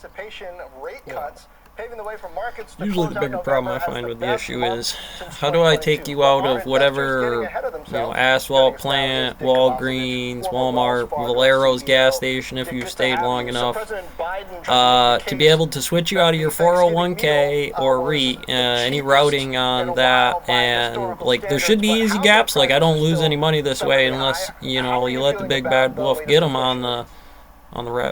anticipation of rate cuts, paving the way for markets to Usually close the out bigger November problem I as find the with the best issue month is, since how do I 2022. take you out Are of investors getting whatever, ahead of themselves? Asphalt Joining us now is plant, Dick Kovacevich, Walgreens, former Wells Walmart, Fargo Valero's gas CEO. station if Dick, you've good to stayed have long you. So enough, President Biden tried to make the to be case able to switch you that out of the your Thanksgiving 401k meal or was REIT, the any cheapest routing in on a that, while by and historical like there standards, should be but easy housing gaps. Like I prices don't are lose any still money this way stubbornly unless high. you How know are you you let the feeling big about bad the wolf latest get them inflation rate?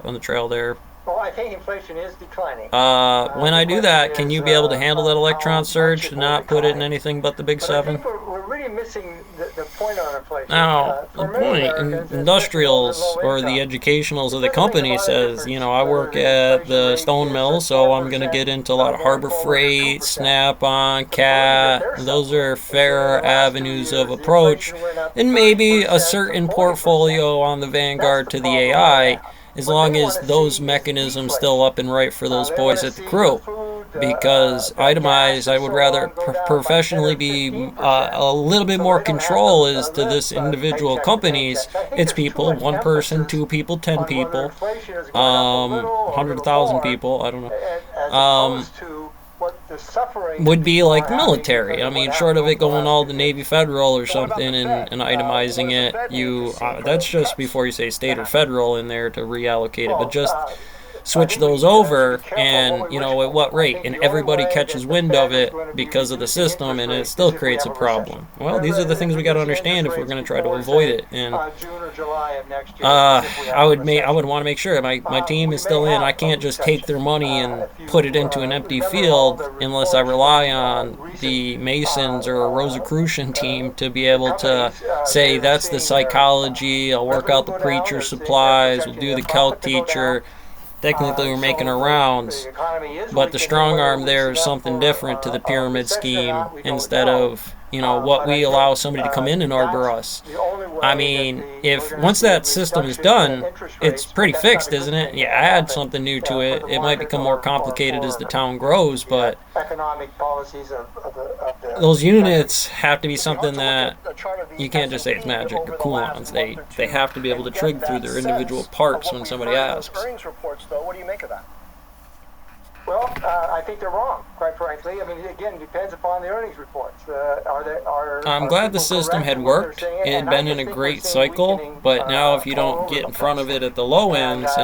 on the trail there. Well, I think inflation is declining. When I The do question that, can is you be able to handle that how electron much surge it to will not put it in decline. anything but the big But I seven? think we're really missing the point on inflation. Now, the For many point, Americans, especially those in industrials low or the income, educationals of it the doesn't make a company lot of says, you difference know, I whether work the at inflation the rate stone is mill, at so I'm going to 4%, get into a lot of Harbor 1 forward, or Freight, 2%. Snap-on, The burden that Cat. they're Those are suffering is that in fair the last 2 avenues of years, the approach, inflation went up and maybe a 30% to certain 40%. portfolio on the That's vanguard the to the problem they AI, have. as What they long want as to those see is mechanisms still deflation. up and right for those They want boys to at the see the crew. food, Because the gas, itemized, I and would so rather on go down by 10 professionally or be 15%, a little bit so more they don't have control to as to live this individual paycheck to companies. paycheck. I think It's there's too people, much one person, emphasis 2 people, 10 on whether people, inflation is going up a little or a little 100,000 more, people, I don't know. as Um, opposed to what the suffering would be people are like having military. because I of what mean, short happened of over it the going last all few the years. Navy Federal or What about something the Fed? and What itemizing does the it, Fed need to see for that's just cuts before you say state to or happen? federal in there to reallocate it, but Well, just I switch think we those should be over careful what and, we wish at for. what I rate, think and the only everybody way catches that the wind Fed of is it going to be because of the reducing system, interest and it rates still is if we creates have a a recession. problem. Well, these are the If things we we got to reduce understand if interest we're rates going to try to before, avoid say, it. And June or July of next year, is if we have a I would recession. want to make sure my team We is may still in. have I a can't just take recession. their money and If put it you into an empty remember all field the unless I reports rely from on recent the Masons or a Rosicrucian team to be able to companies, say they're that's the seeing their psychology. I'll work revenue out the go down. preacher They're seeing they're supplies. We'll projecting do their the calc profit to go down. teacher. Technically, we're making our The rounds, economy is but the weakening. strong Whether it arm there loosens is up something for different to the a pyramid recession or scheme not, we don't instead know. of what But I we think allow somebody to come in and that's arbor us. the only way I that mean, we're if going to once see a that system is reduction in done, interest it's rates, but pretty that's not a fixed, good isn't it? thing You to add happen something new to for it, the it might market become more or complicated as for the town grows, the but economic policies of the those country. units have to be It'd be hard something to look that at a chart of the you can't just say it's S&P magic over or the last coolons. month or They two have to be able to and get trig through that their individual sense of parts what when we've somebody heard in those asks. earnings reports, though. What do you make of that? Well, I think they're wrong, quite frankly. I mean, again, it depends upon the earnings reports. I'm glad the system had worked. It had been in a great cycle, but now if you don't get in front of it at the low ends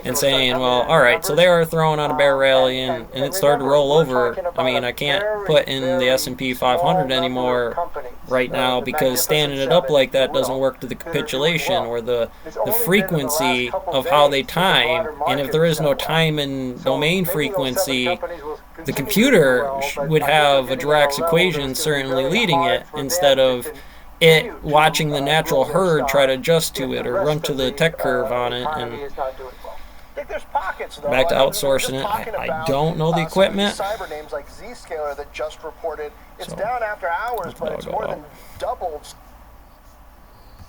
and saying, well, all right, so they are throwing out a bear rally and it started to roll over. I mean, I can't put in the S&P 500 anymore right now because standing it up like that doesn't work to the capitulation or the frequency of how they time. And if there is no time and domain frequency, the computer would have a Dirac equation certainly leading it instead of it watching the natural herd try to adjust to it or run to the tech curve on it. And Think there's pockets, though. back to I mean, we were just outsourcing it. talking I about, don't know the some of equipment. these cyber names like Zscaler that just reported. It's So, down after hours, but I'll it's go more out. than doubled